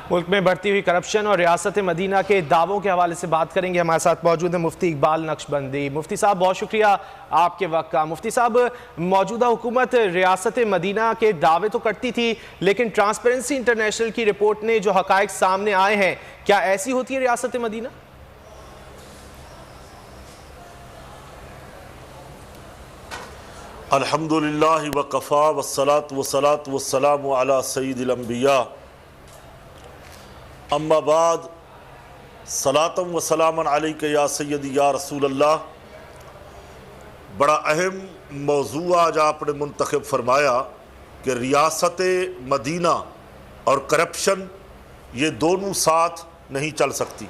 ملک میں بڑھتی ہوئی کرپشن اور ریاست مدینہ کے دعووں کے حوالے سے بات کریں گے. ہمارے ساتھ موجود ہیں مفتی اقبال نقشبندی. مفتی صاحب بہت شکریہ آپ کے وقت کا. مفتی صاحب، موجودہ حکومت ریاست مدینہ کے دعوے تو کرتی تھی، لیکن ٹرانسپیرنسی انٹرنیشنل کی رپورٹ نے جو حقائق سامنے آئے ہیں، کیا ایسی ہوتی ہے ریاست مدینہ؟ الحمدللہ وکفا والصلاة والسلام علی سید الانبیاء اما بعد صلاۃ و سلام علیک یا سیدی یا رسول اللہ. بڑا اہم موضوع آج آپ نے منتخب فرمایا کہ ریاست مدینہ اور کرپشن یہ دونوں ساتھ نہیں چل سکتی.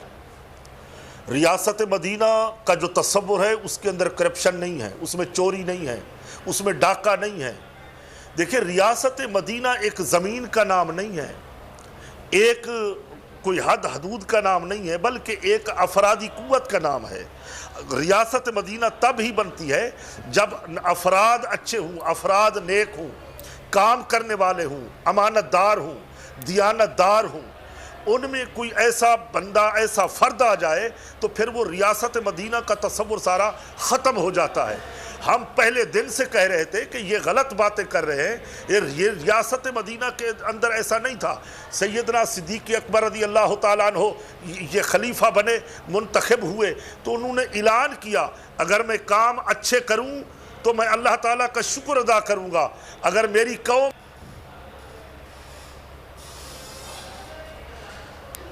ریاست مدینہ کا جو تصور ہے اس کے اندر کرپشن نہیں ہے، اس میں چوری نہیں ہے، اس میں ڈاکہ نہیں ہے. دیکھیں، ریاست مدینہ ایک زمین کا نام نہیں ہے، ایک کوئی حد حدود کا نام نہیں ہے، بلکہ ایک افرادی قوت کا نام ہے. ریاست مدینہ تب ہی بنتی ہے جب افراد اچھے ہوں، افراد نیک ہوں، کام کرنے والے ہوں، امانت دار ہوں، دیانت دار ہوں. ان میں کوئی ایسا بندہ، ایسا فرد آ جائے تو پھر وہ ریاست مدینہ کا تصور سارا ختم ہو جاتا ہے. ہم پہلے دن سے کہہ رہے تھے کہ یہ غلط باتیں کر رہے ہیں. یہ ریاست مدینہ کے اندر ایسا نہیں تھا. سیدنا صدیق اکبر رضی اللہ تعالیٰ عنہ یہ خلیفہ بنے، منتخب ہوئے تو انہوں نے اعلان کیا، اگر میں کام اچھے کروں تو میں اللہ تعالیٰ کا شکر ادا کروں گا، اگر میری قوم.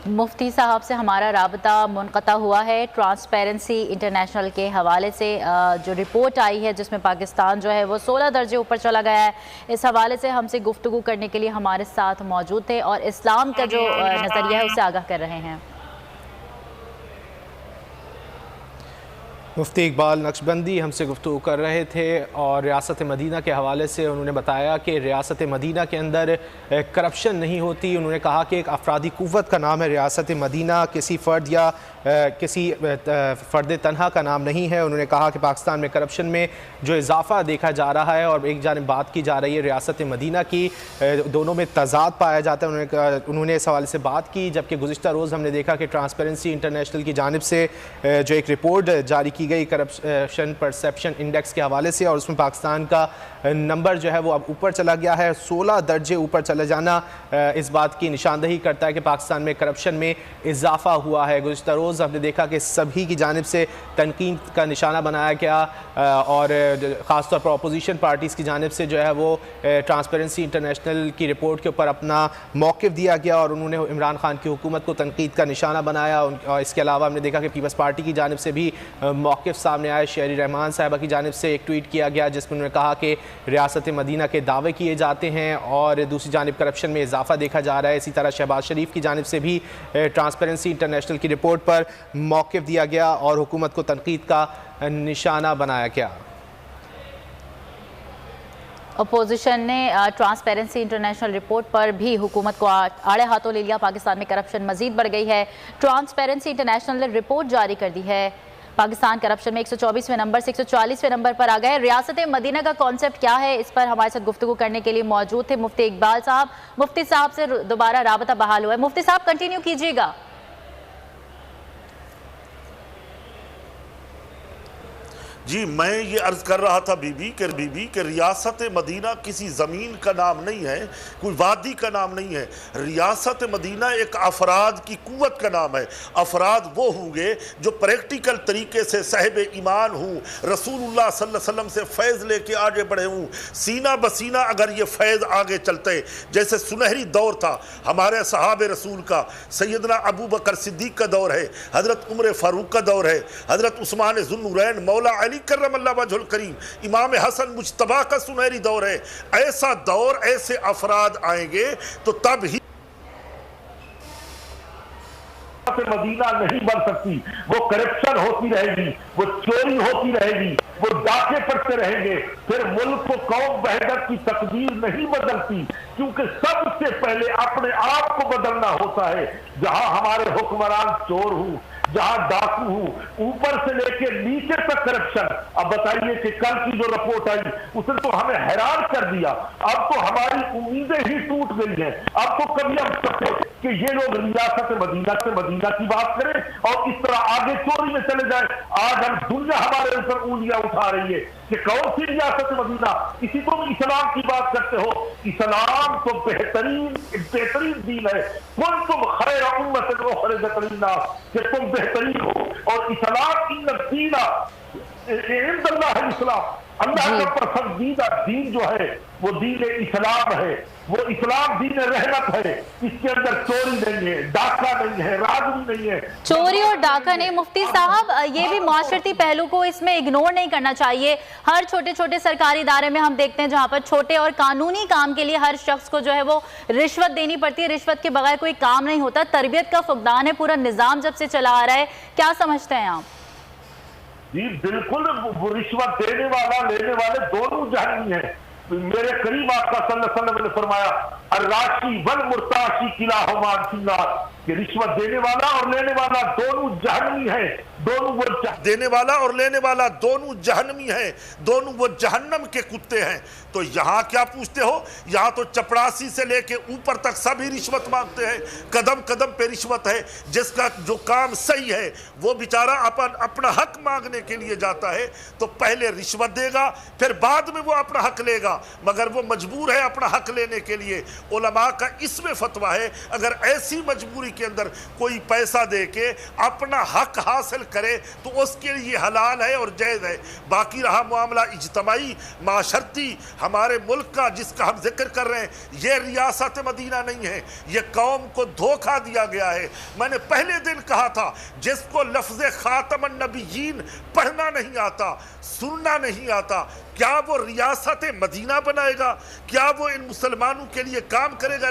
مفتی صاحب سے ہمارا رابطہ منقطع ہوا ہے. ٹرانسپیرنسی انٹرنیشنل کے حوالے سے جو رپورٹ آئی ہے جس میں پاکستان جو ہے وہ 16 درجے اوپر چلا گیا ہے، اس حوالے سے ہم سے گفتگو کرنے کے لیے ہمارے ساتھ موجود تھے اور اسلام کا جو نظریہ ہے اسے آگاہ کر رہے ہیں. مفتی اقبال نقشبندی ہم سے گفتگو کر رہے تھے اور ریاست مدینہ کے حوالے سے انہوں نے بتایا کہ ریاست مدینہ کے اندر کرپشن نہیں ہوتی. انہوں نے کہا کہ ایک افرادی قوت کا نام ہے ریاست مدینہ، کسی فرد یا کسی فرد تنہا کا نام نہیں ہے. انہوں نے کہا کہ پاکستان میں کرپشن میں جو اضافہ دیکھا جا رہا ہے اور ایک جانب بات کی جا رہی ہے ریاست مدینہ کی، دونوں میں تضاد پایا جاتا ہے. انہوں نے اس حوالے سے بات کی، جبکہ گزشتہ روز ہم نے دیکھا کہ ٹرانسپیرنسی انٹرنیشنل کی جانب سے جو ایک رپورٹ جاری کی گئی کرپشن پرسیپشن انڈیکس کے حوالے سے، اور اس میں پاکستان کا نمبر جو ہے وہ اب اوپر چلا گیا ہے. 16 درجے اوپر چلا جانا اس بات کی نشاندہی کرتا ہے کہ پاکستان میں کرپشن میں اضافہ ہوا ہے. گزشتہ روز ہم نے دیکھا کہ سبھی کی جانب سے تنقید کا نشانہ بنایا گیا اور خاص طور پر اپوزیشن پارٹیز کی جانب سے جو ہے وہ ٹرانسپیرنسی انٹرنیشنل کی رپورٹ کے اوپر اپنا موقف دیا گیا اور انہوں نے عمران خان کی حکومت کو تنقید کا نشانہ بنایا. اور اس کے علاوہ ہم نے دیکھا کہ پیپلز پارٹی کی جانب سے بھی موقف سامنے آئے. شہری رحمان صاحبہ کی جانب سے ایک ٹویٹ کیا گیا جس میں انہوں نے کہا کہ ریاست مدینہ کے دعوے کیے جاتے ہیں اور دوسری جانب کرپشن میں اضافہ دیکھا جا رہا ہے. اسی طرح شہباز شریف کی جانب سے بھی ٹرانسپیرنسی انٹرنیشنل کی رپورٹ پر موقف دیا گیا اور حکومت کو تنقید کا نشانہ بنایا گیا. اپوزیشن نے ٹرانسپیرنسی انٹرنیشنل رپورٹ پر بھی حکومت کو آڑے ہاتھوں لے لیا. پاکستان میں کرپشن مزید بڑھ گئی ہے. ٹرانسپیرنسی انٹرنیشنل نے رپورٹ جاری کر دی ہے. پاکستان کرپشن میں 124ویں نمبر سے 140ویں نمبر پر آ گئے. ریاست مدینہ کا کانسیپٹ کیا ہے، اس پر ہمارے ساتھ گفتگو کرنے کے لیے موجود تھے مفتی اقبال صاحب. مفتی صاحب سے دوبارہ رابطہ بحال ہوا ہے. مفتی صاحب کنٹینیو کیجیے گا. جی، میں یہ عرض کر رہا تھا بی بی کہ ریاست مدینہ کسی زمین کا نام نہیں ہے، کوئی وادی کا نام نہیں ہے. ریاست مدینہ ایک افراد کی قوت کا نام ہے. افراد وہ ہوں گے جو پریکٹیکل طریقے سے صاحب ایمان ہوں، رسول اللہ صلی اللہ علیہ وسلم سے فیض لے کے آگے بڑھے ہوں. سینہ بسینہ اگر یہ فیض آگے چلتے، جیسے سنہری دور تھا ہمارے صحابہ رسول کا، سیدنا ابو بکر صدیق کا دور ہے، حضرت عمر فاروق کا دور ہے، حضرت عثمان ذو النورین مولا علی کرم اللہ وجہ الکریم، امام حسن مجتبیٰ کا سنہری دور ہے. ایسا دور، ایسے افراد آئیں گے تو تب ہی مدینہ نہیں بن سکتی. وہ کرپشن ہوتی رہے گی، وہ چوری ہوتی رہے گی، وہ ڈاکے پڑتے رہیں گے. پھر ملک کو قوم وحدت کی تقدیر نہیں بدلتی، کیونکہ سب سے پہلے اپنے آپ کو بدلنا ہوتا ہے. جہاں ہمارے حکمران چور ہوں، जहां डाकू हूं, ऊपर से लेके नीचे तक करप्शन। अब बताइए कि कल की जो रिपोर्ट आई उसने तो हमें हैरान कर दिया। अब तो हमारी उम्मीदें ही टूट गई हैं। अब तो कभी हम सकते कि ये लोग रियासत मदीना से मदीना की बात करें और इस तरह आगे चोरी में चले जाए। आज हम दुनिया हमारे ऊपर उंगलियां उठा रही है कि कौन सी रियासत मदीना, इसी को भी इस्लाम की बात करते हो। इस्लाम तो बेहतरीन दीन है। कुल तुम खैर उम्मत कि तुम बेहतरीन हो। और इस्लाम इन दीना इस्लाम, अल्लाह का पसंदीदा दीन जो है वो दीन इस्लाम है। वो इस्लाम दीन रहमत है। इसके अंदर चोरी नहीं है, डाका नहीं है, राजनी नहीं है। चोरी और डाका नहीं मुफ्ती साहब, ये भी माशरती पहलू को इसमें इग्नोर नहीं करना चाहिए। हर छोटे छोटे सरकारी इदारे में हम देखते हैं जहाँ पर छोटे और कानूनी काम के लिए हर शख्स को जो है वो रिश्वत देनी पड़ती है। रिश्वत के बगैर कोई काम नहीं होता। तरबियत का फुकदान है पूरा निज़ाम जब से चला आ रहा है। क्या समझते हैं आप? जी बिल्कुल, रिश्वत देने वाला लेने वाले दोनों जहन्नमी हैं। मेरे करीब आका सल्लल्लाहु अलैहि वसल्लम ने फरमाया अर्राशी वल मुर्ताशी किलाहुमा फिन्नार, कि रिश्वत देने वाला और लेने वाला दोनों जहन्नमी है। दोनों वो देने वाला और लेने वाला दोनों जहन्नमी है, दोनों वो जहन्नम के कुत्ते हैं। तो यहाँ क्या पूछते हो? यहाँ तो चपरासी से लेके ऊपर तक सभी रिश्वत मांगते हैं। कदम कदम पे रिश्वत है। जिसका जो काम सही है वो बेचारा अपना हक मांगने के लिए जाता है तो पहले रिश्वत देगा, फिर बाद में वो अपना हक लेगा, मगर वो मजबूर है अपना हक लेने के लिए। उलमा का इसमें फतवा है अगर ऐसी मजबूरी के अंदर कोई पैसा दे के अपना हक हासिल करे तो उसके लिए हलाल है और जायज़ है। बाकी रहा मामला इज्तमाई माशरती हमारे मुल्क का जिसका हम जिक्र कर रहे हैं, ये रियासत मदीना नहीं है। ये कौम को धोखा दिया गया है। मैंने पहले दिन कहा था जिसको लफ्ज़ खातमन नबीयीन पढ़ना नहीं आता, सुनना नहीं आता, क्या वो रियासत मदीना बनाएगा? क्या वो इन मुसलमानों के लिए काम करेगा?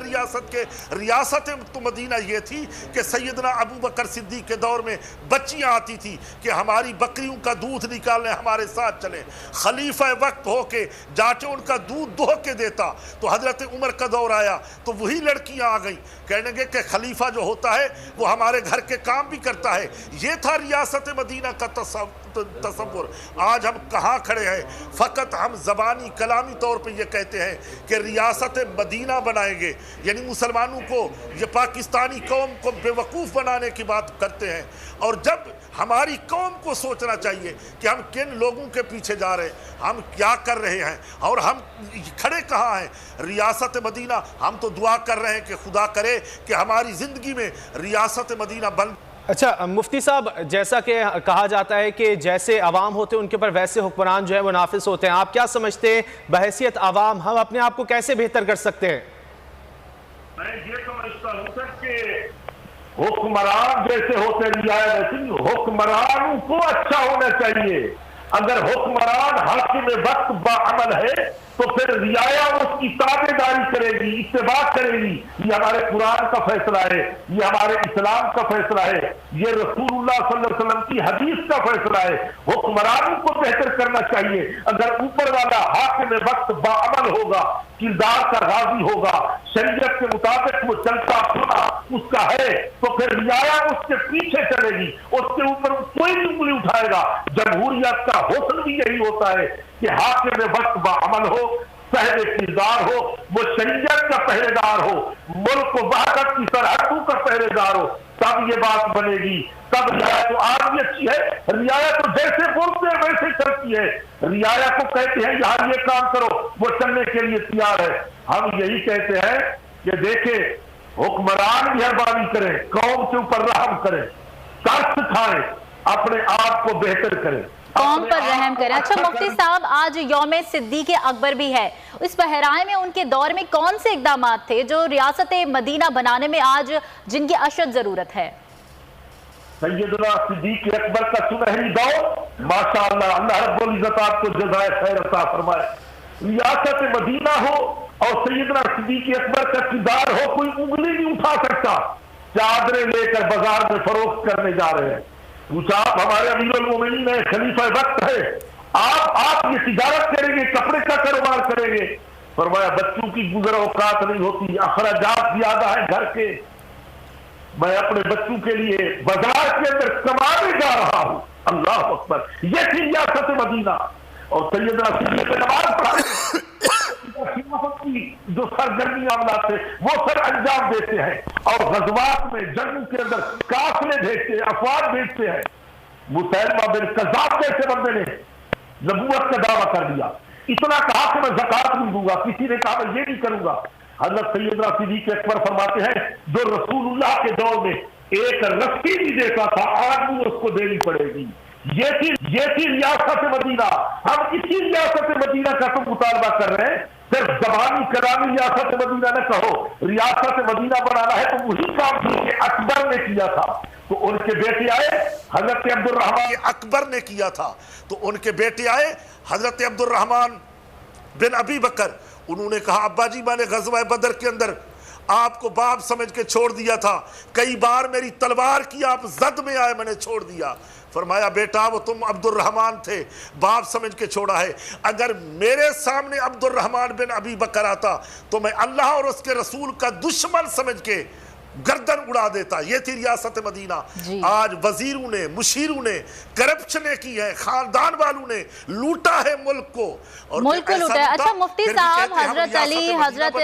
रियासत तो मदीना ये थी कि सैयदना अबू बकर सिद्दीक के दौर में बच्चियां आती थी कि हमारी बकरियों का दूध निकालने हमारे साथ चले। खलीफा वक्त हो के जाके उनका दूध दोह के देता। तो हजरत उमर का दौर आया तो वही लड़कियां आ गई कहने लगे कि खलीफा जो होता है वो हमारे घर के काम भी करता है। ये था रियासत मदीना का तसव्वुर। आज हम कहाँ खड़े हैं? फ़कत हम ज़बानी कलामी तौर पे ये कहते हैं कि रियासत मदीना बनाएंगे, यानी मुसलमानों को, ये पाकिस्तानी कौम को बेवकूफ़ बनाने की बात करते हैं। और जब हमारी कौम को सोचना चाहिए कि हम किन लोगों के पीछे जा रहे हैं, हम क्या कर रहे हैं और हम खड़े कहाँ हैं। रियासत मदीना, हम तो दुआ कर रहे हैं कि खुदा करे कि हमारी ज़िंदगी में रियासत मदीना बन। अच्छा मुफ्ती साहब, जैसा कि कहा जाता है कि जैसे अवाम होते हैं उनके ऊपर वैसे हुक्मरान जो है वो नाफिज होते हैं, आप क्या समझते हैं बहैसियत अवाम हम अपने आप को कैसे बेहतर कर सकते हैं? मैं ये समझता हूँ सर कि हुक्मरान जैसे होते वैसे हुक्मरानों को अच्छा होना चाहिए। अगर हुक्मरान हाकिम वक्त बाअमल है तो फिर रियाया उसकी ताबेदारी करेगी, इत्तिबा करेगी। ये हमारे कुरान का फैसला है, ये हमारे इस्लाम का फैसला है, ये रसूलुल्लाह सल्लल्लाहु अलैहि वसल्लम की हदीस का फैसला है। हुक्मरानों को बेहतर करना चाहिए। अगर ऊपर वाला हाकिम वक्त बाअमल होगा, किरदार का गाजी होगा, शरीयत के मुताबिक वो चलता फिरता उसका है, तो फिर रियाया उसके पीछे चलेगी, उसके ऊपर कोई नहीं उंगली उठाएगा। जमहूरियत का हुस्न भी यही होता है कि हाकिम वक्त बाअमल हो, साहिब किरदार हो, वो शरीयत का पहरेदार हो, मुल्क वहदत की सरहदों का पहरेदार हो, तब ये बात बनेगी। तब रियाया तो आज भी अच्छी है। रियाया तो जैसे बोलते हैं वैसे करती है। रियाया को कहते हैं यहाँ ये काम करो, वो चलने के लिए तैयार है। हम यही कहते हैं कि देखे हुक्मरान मेहरबानी करें, कौम के ऊपर रहम करें, कर्ज खाएं, अपने आप को बेहतर करें, कौम पर रहम करें। अच्छा मुफ्ती साहब, आज यौम सिद्दीक अकबर भी है। इस बहराए में उनके दौर में कौन से इक़दाम थे जो रियासत मदीना बनाने में आज जिनकी अशद जरूरत है? सैयदना सिद्दीक अकबर का सुनहरी दौर, माशाअल्लाह, अल्लाह रब्बुल इज्जत आपको जज़ाए खैर अता फरमाए। रियासत मदीना हो और सैयदना सिद्दीक अकबर का किरदार हो, कोई उंगली नहीं उठा सकता। चादरें लेकर बाजार में फरोख्त करने जा रहे हैं। पूछा आप हमारे अमीरुल मोमिनीन है, खलीफा वक्त है, आप ये तिजारत करेंगे, कपड़े का कारोबार करेंगे? फरमाया बच्चों की गुजर औकात नहीं होती, अखराजात ज्यादा है घर के। मैं अपने बच्चों के लिए बाजार के अंदर कमाने जा रहा हूं। अल्लाह अकबर, ये थी रियासत मदीना। और सैयदना सिद्दीक़ नमाज पढ़ा जो सरगर्मियां थे वो सर अंजाम देते हैं और गज़वात में जंगों के अंदर काफिले भेजते हैं, अफवाज भेजते हैं। मुसैलमा बिन कज़्ज़ाब जैसे बंदे ने नबूवत का दावा कर दिया, इतना कहा कि मैं ज़कात नहीं दूंगा, किसी ने कहा मैं ये नहीं करूंगा। हज़रत सैयदना सिद्दीक़ अकबर फरमाते हैं जो रसूलुल्लाह के दौर में एक रस्सी भी देता था आज भी उसको देनी पड़ेगी। ये थी रियासत मदीना। हम इसी रियासत मदीना का तो मुतालबा कर रहे हैं। सिर्फ जबानी कलामी रियासत मदीना न कहो, रियासत मदीना बनाना है तो वही काम कि अकबर ने किया था। तो उनके बेटे आए हजरत अब्दुर्रहमान, अकबर ने किया था तो उनके बेटे आए हजरत अब्दुर्रहमान बिन अबी बकर। उन्होंने कहा अब्बा जी मैंने गज़वा बदर के अंदर आपको बाप समझ के छोड़ दिया था, कई बार मेरी तलवार की आप जद में आए मैंने छोड़ दिया। फरमाया बेटा वो तुम अब्दुर्रहमान थे, बाप समझ के छोड़ा है, अगर मेरे सामने अब्दुर्रहमान बिन अबी बकर आता तो मैं अल्लाह और उसके रसूल का दुश्मन समझ के गर्दन उड़ा देता। ये थी रियासत मदीना। आज वजीरों ने, मुशीरों ने करप्शन की है, खानदान वालों ने लूटा है मुल्क को और मुल्क को लूटा है। अच्छा मुफ्ती साहब, हजरत अली, हजरत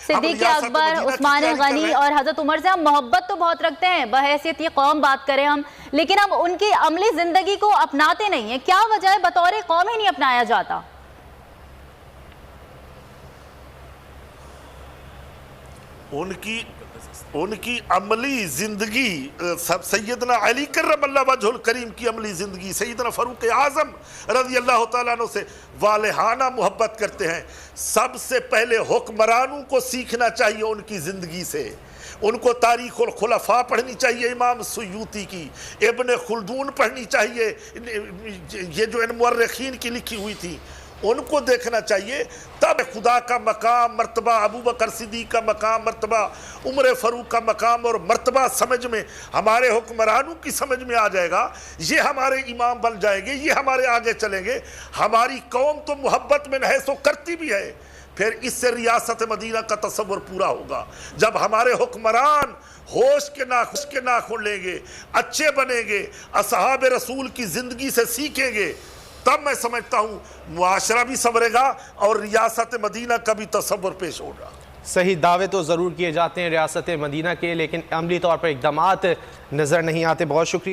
सिद्दीक़ अकबर, उस्मान गनी और हजरत उमर से हम मोहब्बत तो बहुत रखते हैं, बहैसियत ये कौम बात करें हम, लेकिन हम उनकी अमली जिंदगी को अपनाते नहीं है। क्या वजह है बतौर कौम ही नहीं अपनाया जाता? उनकी अमली जिंदगी, सैयदना अली कर्रमल्लाहु वजहुल करीम की अमली जिंदगी, सैयदना फारूक आज़म रज़ी अल्लाह तआला अन्हु से वालेहाना मोहब्बत करते हैं। सबसे पहले हुक्मरानों को सीखना चाहिए उनकी जिंदगी से। उनको तारीख़ुल खुलफ़ा पढ़नी चाहिए, इमाम सुयूती की, इब्न खुल्दून पढ़नी चाहिए, ये जो इन मुअर्रिखीन की लिखी हुई थी उनको देखना चाहिए। तब खुदा का मकाम मर्तबा, अबू बकर सिद्दीक़ का मकाम मर्तबा, उमर फ़ारूक का मकाम और मर्तबा समझ में, हमारे हुक्मरानों की समझ में आ जाएगा। ये हमारे इमाम बन जाएंगे, ये हमारे आगे चलेंगे। हमारी कौम तो मोहब्बत में है सो करती भी है, फिर इससे रियासत मदीना का तसव्वुर पूरा होगा। जब हमारे हुक्मरान होश के नाखुन लेंगे, अच्छे बनेंगे, असहाब रसूल की ज़िंदगी से सीखेंगे, तब मैं समझता हूँ मुआशरा भी संवरेगा और रियासत मदीना का भी तसव्वुर पेश होगा। सही दावे तो ज़रूर किए जाते हैं रियासत मदीना के, लेकिन अमली तौर पर इक़दामात नज़र नहीं आते। बहुत शुक्रिया।